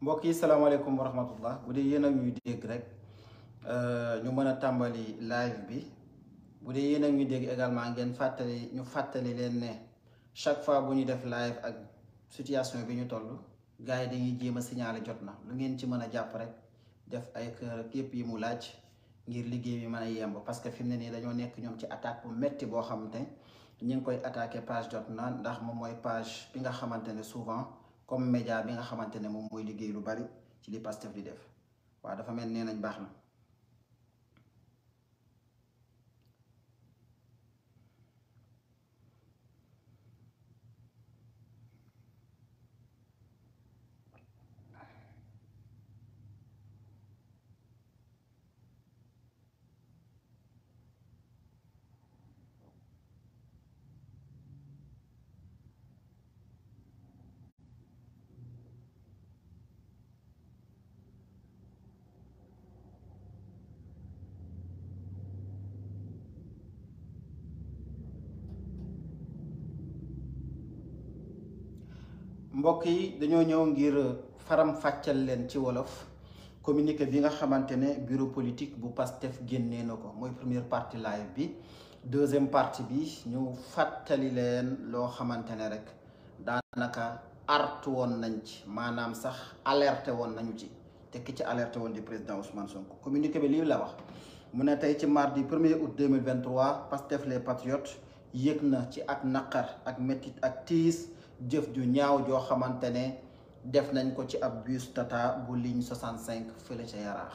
mbokk yi salaamaaleykum wa rahmatullah bu dee yéen ak ñuy dégg rek ñu mën a tàmbali live bi bu dee yéen ak ñuy dégg également ngeen fàttali leen ne chaque fois bu ñu def live ak situation bi ñu toll gars yi dañuy jéem a signaler jot na lu ngeen ci mën a jàpp rek def ay kër képp yi mu laaj ngir liggéey bi mën a yemb parce que fi mu ne nii dañoo nekk ñoom ci attaque bu metti boo xamante ñu ngi koy attaqué page Jotna ndax moom mooy page bi nga xamante ne souvent comme média bi nga xamante ne moom mooy liggéey lu bari ci li Pastef di def waaw dafa mel nee nañ baax na. mbokk yi dañoo ñëw ngir faram fàccal leen ci wolof communiqué bi nga xamante ne bureau politique bu Pastef génnee na ko mooy première partie live bi deuxième partie bi ñu fàttali leen loo xamante ne rek daanaka artu woon nañ ci maanaam sax alerté woon nañu ci te ki ci alerté woon di président Ousmane Sonko communiqué bi lii la wax mu ne tey ci mardi 1er août 2023 Pastef les patriotes yëg na ci ak naqar ak métit ak tiis jëf ju ñaaw joo xamante ne def nañ ko ci ab bus Tata bu ligne 65 fële ca Yaraax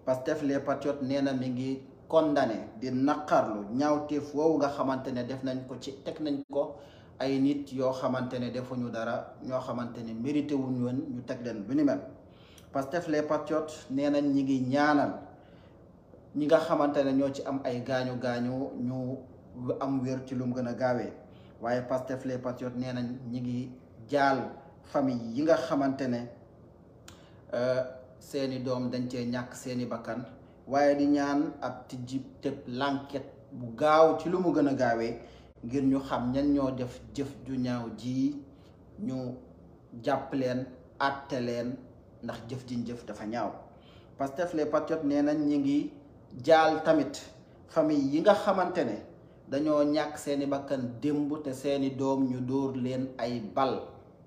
Pastef les patriotes nee na mi ngi condamné di naqarlu ñaawteef woowu nga xamante ne def nañ ko ci teg nañ ko ay nit yoo xamante ne defuñu dara ñoo xamante ne mérité wuñ woon ñu teg leen lu ni mel Pastef les patriotes nee nañ ñi ngi ñaanal ñi nga xamante ne ñoo ci am ay gaañu ñu am wér ci lu mu gën a gaawee waaye Pastef les patriotes nee nañ ñi ngi jaal famille yi nga xamante ne seeni doom dañ cee ñàkk seeni bakkan waaye di ñaan ab tijji tëb l'enquête bu gaaw ci lu mu gën a gaawee ngir ñu xam ñan ñoo def jëf ju ñaaw ji ñu jàpp leen àtte leen ndax jëf jiñ jëf dafa ñaaw Pastef les patriotes nee nañ ñi ngi jaal tamit famille yi nga xamante ne dañoo ñàkk seeni bakkan démb te seeni doom ñu dóor leen ay bal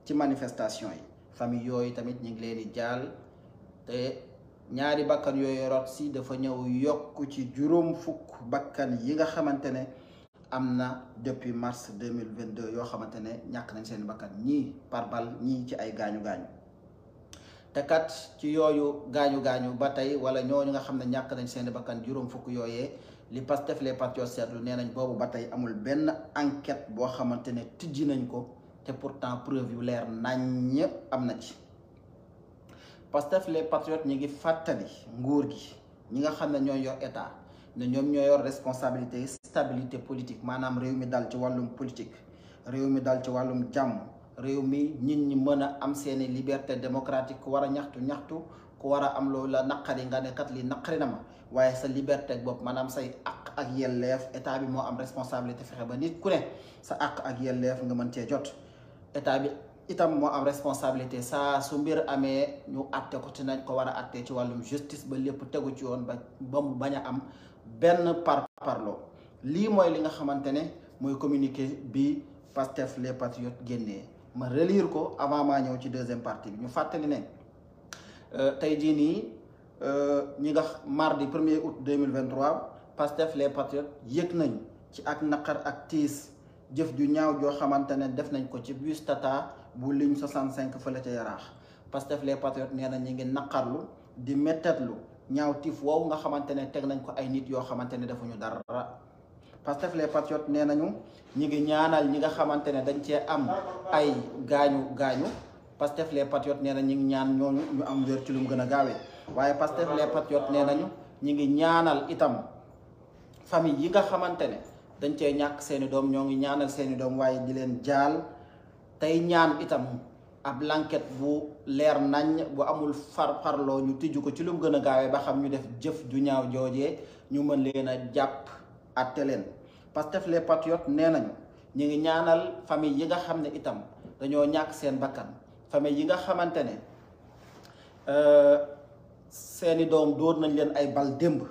ci manifestation yi famille yooyu tamit ñu ngi leen di jaal te ñaari bakkan yooyu rot si dafa ñëw yokk ci juróom fukk bakkan yi nga xamante ne am na depuis mars 2022 yoo xamante ne ñàkk nañ seeni bakkan ñii par bal ñii ci ay gaañu-gaañu te kat ci yooyu gaañu-gaañu ba tey wala ñooñu nga xam ne ñàkk nañ seeni bakkan juróom fukk yooyee li Pastef les patriotes seetlu nee nañ boobu ba tey amul benn enquête boo xamante ne tijji nañ ko te pourtant preuve yu leer nañ am na ci Pastef les patriotes ñi ngi fàttali nguur gi ñi nga xam ne ñoo yor état ne ñoom ñoo yor responsabilité stabilité politique maanaam réew mi dal ci wàllum politique réew mi dal ci wàllum jàmm réew mi nit ñi mën a am seeni liberté démocratique ku war a ñaxtu ku war a am loolu la naqari nga ne kat li naqari na ma waaye sa liberté bopp maanaam say àq ak yelleef état bi moo am responsabilité fexe ba nit ku ne sa àq ak yelleef nga mën cee jot état bi itam moo am responsabilité saa su mbir amee ñu àtte ko te nañ ko war a àttee ci wàllum justice ba lépp tegu ci yoon ba mu bañ a am benn parloo lii mooy li nga xamante ne mooy communiqué bi Pastef les patriotes génnee ma relire ko avant maa ñëw ci deuxième partie bi ñu fàttali ne tey jii nii ñi nga mardi 1er août 2023 Pastef les patriotes yëg nañ ci ak naqar ak tiis jëf ju ñaaw joo xamante ne def nañ ko ci bus Tata bu ligne 65 fële ca Yaraax Pastef les patriotes nee na ñi ngi naqarlu di mettetlu ñaaw tiif woowu nga xamante ne teg nañ ko ay nit yoo xamante ne defuñu dara Pastef les patriotes nee nañu ñi ngi ñaanal ñi nga xamante ne dañ cee am ay gaañu Pastef les patriotes nee na ñi ngi ñaan ñooñu ñu am wér ci lu mu gën a gaawee waaye Pastef les patriotes nee nañu ñi ngi ñaanal itam famille yi nga xamante ne dañ cee ñàkk seeni doom ñoo ngi ñaanal seeni doom waaye di leen jaal tey ñaan itam ab l'enquête bu leer nañ bu amul farloo ñu tijju ko ci lu mu gën a gaawee ba xam ñu def jëf ju ñaaw joojee ñu mën leen a jàpp àtte leen Pastef les patriotes nee nañu ñu ngi ñaanal famille yi nga xam ne itam dañoo ñàkk seen bakkan famille yi nga xamante ne seeni doom dóor nañ leen ay bal démb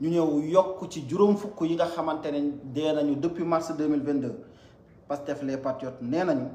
ñu ñëw yokk ci juróom fukk yi nga xamante ne dee nañu depuis mars 2022 Pastef les Patriotes nee nañu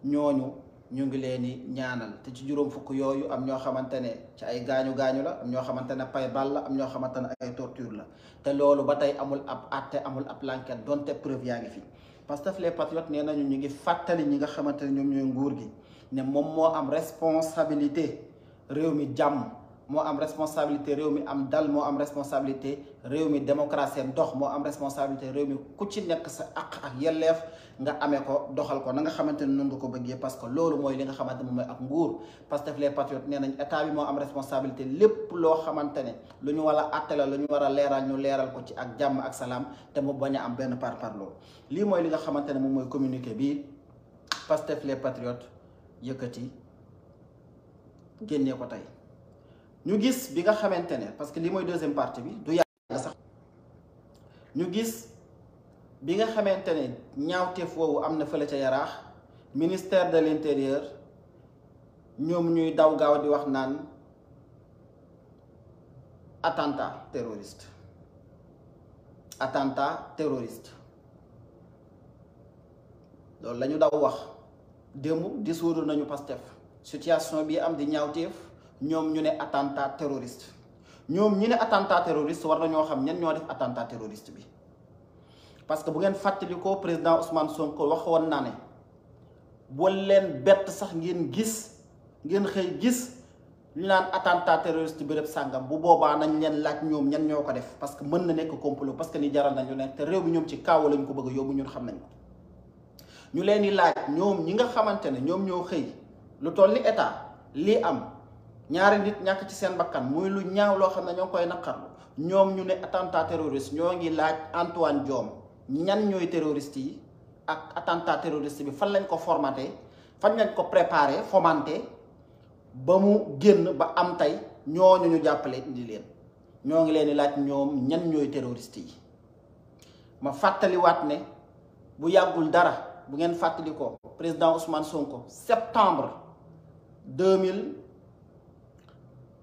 ñooñu ñu ngi leen di ñaanal te ci juróom fukk yooyu am ñoo xamante ne ci ay gaañu la am ñoo xamante ne pay bal la am ñoo xamante ne ay torture la te loolu ba tey amul ab àtte amul ab enquête donte preuve yaa ngi fi Pastef les Patriotes nee nañu ñu ngi fàttali ñi nga xamante ne ñoom ñooy nguur gi ne moom moo am responsabilité réew mi jàmm moo am responsabilité réew mi am dal moo am responsabilité réew mi démocratie dox moo am responsabilité réew mi ku ci nekk sa àq ak yelleef nga amee ko doxal ko na nga xamante ne noonu nga ko bëggee parce que loolu mooy li nga xamante ne moom mooy ak nguur Pastef les Patriotes nee nañ état bi moo am responsabilité lépp loo xamante ne lu ñu war a àtte la lu ñu war a leeral ñu leeral ko ci ak jàmm ak salaam te mu bañ a am benn parparloo lii mooy li nga xamante ne moom mooy communiqué bi Pastef les Patriotes yëkkati génnee ko tey ñu gis bi nga xamante ne parce que lii mooy deuxième partie bi du yàgg sax ñu gis bi nga xamante ne ñaawteef woowu am na fële ca Yaraax ministère de l'intérieur ñoom ñuy daw gaaw di wax naan attentat terroriste loolu la ñu daw wax démb dissoudre nañu Pastef situation bi am di ñaawteef ñoom ñu ne attentat terroriste ñoom ñu ne attentat terroriste war na ñoo xam ñan ñoo def attentat terroriste bi parce que bu ngeen fàttalikoo président Ousmane Sonko waxoon naa ne boo leen bett sax ngeen xëy gis ñu naan attentat terroriste béréb sàngam bu boobaa nañ leen laaj ñoom ñan ñoo ko def parce que mën na nekk complot parce que ni jaral nañ lu nekk te réew bi ñoom ci kaaw lañ ko bëgg a yóbbu ñun xam nañ ko ñu leen di laaj ñoom ñi nga xamante ne ñoom ñoo xëy lu toll ni état lii am ñaari nit ñàkk ci seen bakkan muy lu ñaaw loo xam ne ñoo koy naqarlu ñoom ñu ne attentat terroriste ñoo ngi laaj Antoine Diome ñan ñooy terroriste yi ak attentat terroriste bi fan lañ ko formaté fan lañ ko préparé fomenté ba mu génn ba am tey ñooñu ñu jàppale indi leen ñoo ngi leen di laaj ñoom ñan ñooy terroriste yi ma fàttaliwaat ne bu yàggul dara bu ngeen fàttali ko président Ousmane Sonko septembre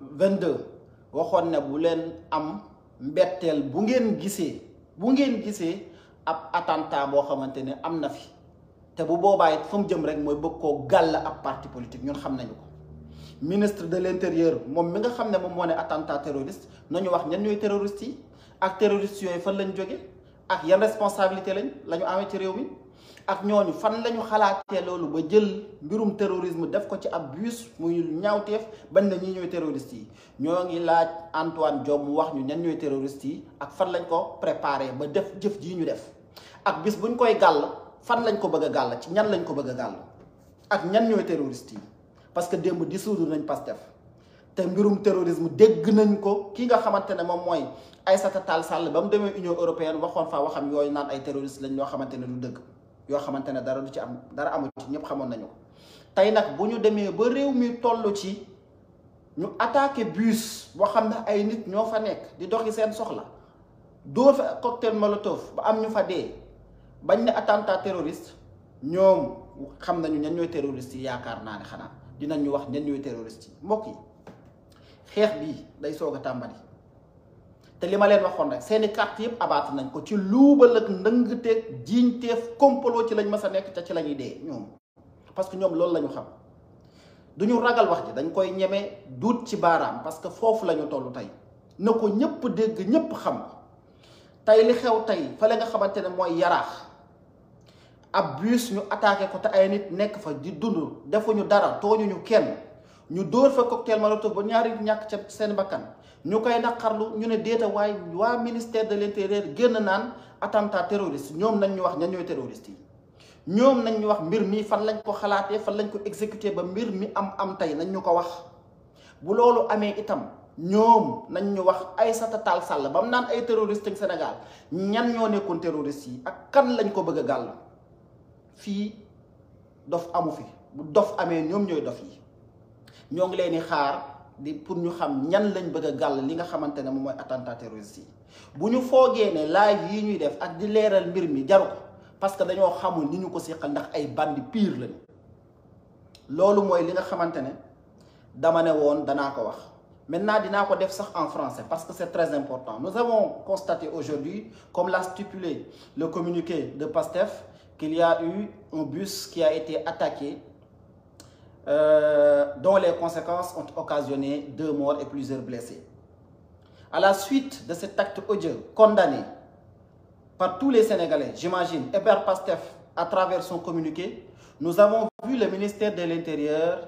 2022 waxoon ne bu leen am mbetteel bu ngeen gisee ab attentat boo xamante ne am na fi te bu boobaa it fa mu jëm rek mooy bëgg koo gàll ab parti politique ñun xam nañu ko ministre de l'intérieur moom mi nga xam ne moom moo ne attentat terroriste nañu wax ñan ñooy terroristes yi ak terroristes yooyu fan lañ jóge ak yan responsabilité la ñu amee ci réew mi ak ñooñu fan la ñu xalaatee loolu ba jël mbirum terrorisme def ko ci ab bus muy ñaawteef bañ na ñi ñooy terroristes yi ñoo ngi laaj Antoine Diome mu wax ñu ñan ñooy terroristes yi ak fan lañ ko préparé ba def jëf jii ñu def ak bis buñ koy gàll fan lañ ko bëgg a gàll ci ñan lañ ko bëgg a gàll ak ñan ñooy terroristes yi parce que démb dissoudre nañ Pastef te mbirum terrorisme dégg nañ ko ki nga xamante ne moom mooy Aïssata Tall Sall ba mu demee Union européenne waxoon fa waxam yooyu naan ay terroristes lañ yoo xamante ne du dëgg yoo xamante ne dara du ci am dara amul ci ñëpp xamoon nañu ko tey nag bu ñu demee ba réew mi toll ci ñu attaqué bus boo xam ne ay nit ñoo fa nekk di doxi seen soxla dóor fa cocktail molotov ba am ñu fa dee bañ ne attentat terroriste ñoom xam nañu ñan ñooy terroristes yi yaakaar naa ne xanaa dinañ ñu wax ñan ñooy terroristes yi mbokk yi xeex bii day soog a tàmbali te li ma leen waxoon rek seeni carte yëpp abaat nañ ko ci luubal ak ndëngteeg jiiñteef complot ci lañ mës a nekk te ci la ñuy dee ñoom parce que ñoom loolu la ñu xam duñu ragal wax ji dañ koy ñeme duut ci baaraam parce que foofu la ñu toll tey na ko ñëpp dégg ñëpp xam tey li xew tey fale nga xamante ne mooy Yaraax ab bus ñu attaqué ko te ay nit nekk fa di dund defuñu dara tooñuñu kenn ñu dóor fa cocktail molotov ba ñaari ñàkk ca seen bakkan ñu koy naqarlu ñu ne déeta waaye waa ministère de l'intérieur génn naan attentat terroriste ñoom nañ ñu wax ñan ñooy terroriste yi ñoom nañ ñu wax mbir mi fan lañ ko xalaatee fan lañ ko exécuté ba mbir mi am tey nañ ñu ko wax bu loolu amee itam ñoom nañ ñu wax Aïssata Tall Sall ba mu naan ay terroriste Sénégal ñan ñoo nekkoon terroriste yi ak kan lañ ko bëgg a gàll fii dof amu fi bu dof amee ñoom ñooy dof yi ñoo ngi leen di xaar di pour ñu xam ñan lañ bëgg a gàll li nga xamante ne moom mooy attentat terroriste yi bu ñu foogee ne live yi ñuy def ak di leeral mbir mi jaru ko parce que dañoo xamul ni ñu ko seqal ndax ay bandi pire lañu loolu mooy li nga xamante ne dama ne woon danaa ko wax maintenant dinaa ko def sax en français parce que c'est très important. Nous avons constaté aujourd'hui, comme l'a stipulé le communiqué de PASTEF, qu'il y a eu un bus qui a été attaqué dont les conséquences ont occasionné 2 morts et plusieurs blessés. À la suite de cet acte odieux condamné par tous les Sénégalais, j'imagine, et par PASTEF à travers son communiqué, nous avons vu le ministère de l'Intérieur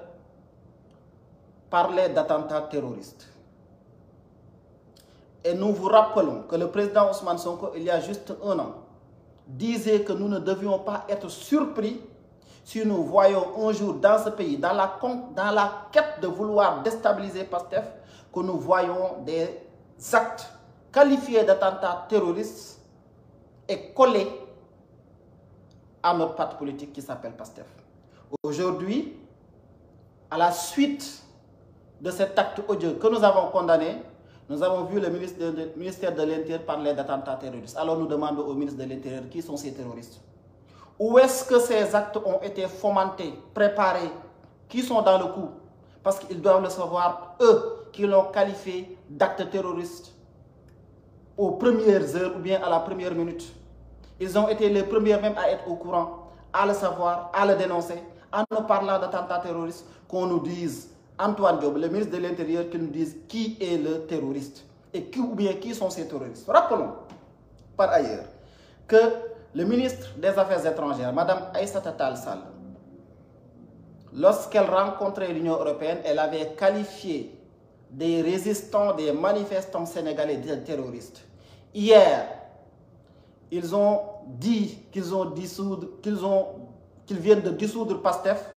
parler d'attentats terroristes. Et nous vous rappelons que le président Ousmane Sonko, il y a juste 1 an, disait que nous ne devions pas être surpris si nous voyons un jour dans ce pays, dans la quête de vouloir déstabiliser PASTEF, que nous voyons des actes qualifiés d'attentats terroristes et collés à notre parti politique qui s'appelle PASTEF. Aujourd'hui, à la suite de cet acte odieux que nous avons condamné, nous avons vu le ministère de l'Intérieur parler d'attentats terroristes. Alors nous demandons au ministre de l'Intérieur qui sont ces terroristes. Où est-ce que ces actes ont été fomentés, préparés, qui sont dans le coup? Parce qu'ils doivent le savoir, eux, qui l'ont qualifié d'acte terroriste aux premières heures ou bien à la première minute. Ils ont été les premiers même à être au courant, à le savoir, à le dénoncer, en nous parlant d'attentats terroristes, qu'on nous dise, Antoine Diop, le ministre de l'Intérieur, qui nous dise qui est le terroriste et ou bien qui sont ces terroristes. Rappelons, par ailleurs, que le ministre des Affaires étrangères, Mme Aïssata Tall Sall, lorsqu'elle rencontrait l'Union européenne, elle avait qualifié des résistants, des manifestants sénégalais de terroristes. Hier, ils ont dit qu'ils viennent de dissoudre PASTEF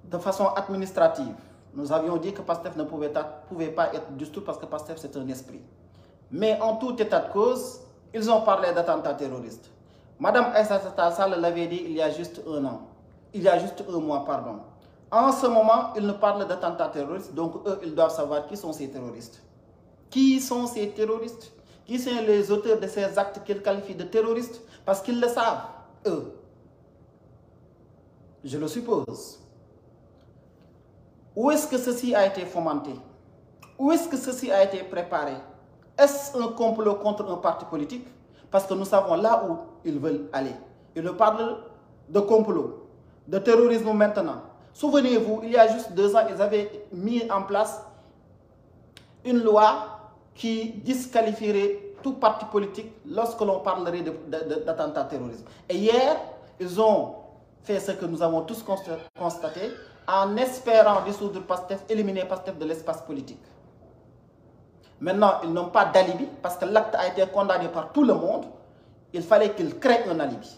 de façon administrative. Nous avions dit que PASTEF ne pouvait pas être dissous parce que PASTEF c'est un esprit. Mais en tout état de cause, ils ont parlé d'attentats terroristes. Madame Aïssata Tall Sall l'avait dit il y a juste 1 an. Il y a juste 1 mois, pardon. En ce moment, ils nous parlent d'attentats terroristes, donc eux, ils doivent savoir qui sont ces terroristes. Qui sont ces terroristes? Qui sont les auteurs de ces actes qu'ils qualifient de terroristes? Parce qu'ils le savent, eux. Je le suppose. Où est-ce que ceci a été fomenté? Où est-ce que ceci a été préparé? Est-ce un complot contre un parti politique? Parce que nous savons là où ils veulent aller. Ils nous parlent de complot, de terrorisme maintenant. Souvenez-vous, il y a juste 2 ans, ils avaient mis en place une loi qui disqualifierait tout parti politique lorsque l'on parlerait d'attentats terroristes. Et hier, ils ont fait ce que nous avons tous constaté en espérant dissoudre PASTEF, éliminer PASTEF de l'espace politique. Maintenant, ils n'ont pas d'alibi parce que l'acte a été condamné par tout le monde. Il fallait qu'ils créent un alibi.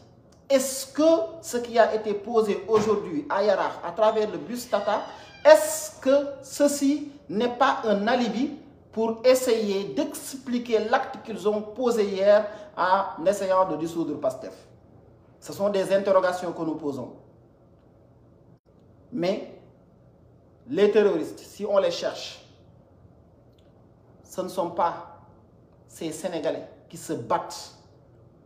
Est-ce que ce qui a été posé aujourd'hui à Yarach à travers le bus Tata, est-ce que ceci n'est pas un alibi pour essayer d'expliquer l'acte qu'ils ont posé hier en essayant de dissoudre PASTEF? Ce sont des interrogations que nous posons. Mais les terroristes, si on les cherche, ce ne sont pas ces Sénégalais qui se battent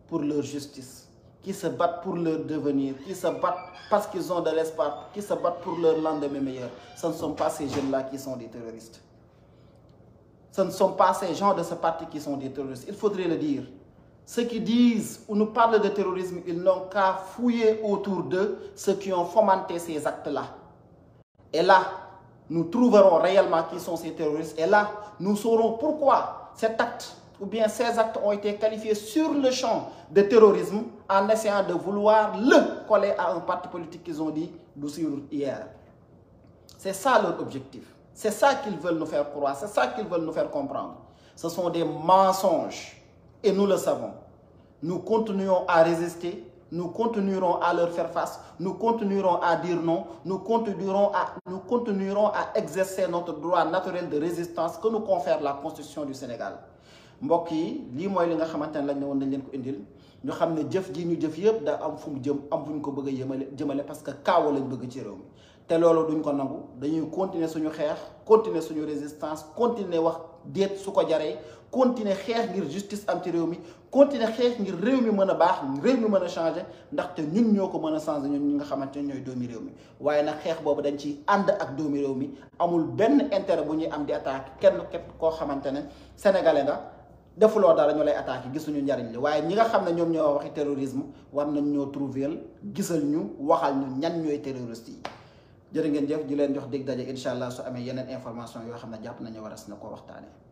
pour leur justice, qui se battent pour leur devenir, qui se battent parce qu'ils ont de l'espoir, qui se battent pour leur lendemain meilleur. Ce ne sont pas ces jeunes-là qui sont des terroristes. Ce ne sont pas ces gens de ce parti qui sont des terroristes. Il faudrait le dire. Ceux qui disent ou nous parlent de terrorisme, ils n'ont qu'à fouiller autour d'eux ceux qui ont fomenté ces actes-là. Et là, nous trouverons réellement qui sont ces terroristes. Et là, nous saurons pourquoi cet acte ou bien ces actes ont été qualifiés sur le champ de terrorisme en essayant de vouloir le coller à un parti politique qu'ils ont dit d'où hier. C'est ça leur objectif. C'est ça qu'ils veulent nous faire croire. C'est ça qu'ils veulent nous faire comprendre. Ce sont des mensonges. Et nous le savons. Nous continuons à résister. Nous continuerons à leur faire face. Nous continuerons à dire non. Nous continuerons à exercer notre droit naturel de résistance que nous confère la Constitution du Sénégal. mbokk yi lii mooy li nga xamante ne lañ ne woon nañ leen ko indil ñu xam ne jëf ji ñu jëf yëpp da am fu mu jëm am fu ñu ko bëgg a jëmale parce que kaawa lañ bëgg ci réew mi te loolu duñ ko nangu dañuy continuer suñu xeex continuer suñu résistance continuer wax déet su ko jaree continuer xeex ngir justice am ci réew mi continuer xeex ngir réew mi mën a baax réew mi mën a changer ndaxte ñun ñoo ko mën a changer ñun ñi nga xamante ne ñooy doomi réew mi waaye nag xeex boobu dañ ciy ànd ak doomi réew mi amul benn intérêt bu ñuy am di attaque kenn képp koo xamante ne sénégalais nga defuloo dara ñu lay attaqué gisuñu njariñ li waaye ñi nga xam ne ñoom ñoo waxi terrorisme war nañ ñoo trouver gisal ñu waxal ñu ñan ñooy terroristes yi jërë ngeen jëf di leen jox dig daje incha allah su amee yeneen information yoo xam ne jàpp nañu waras na koo waxtaanee.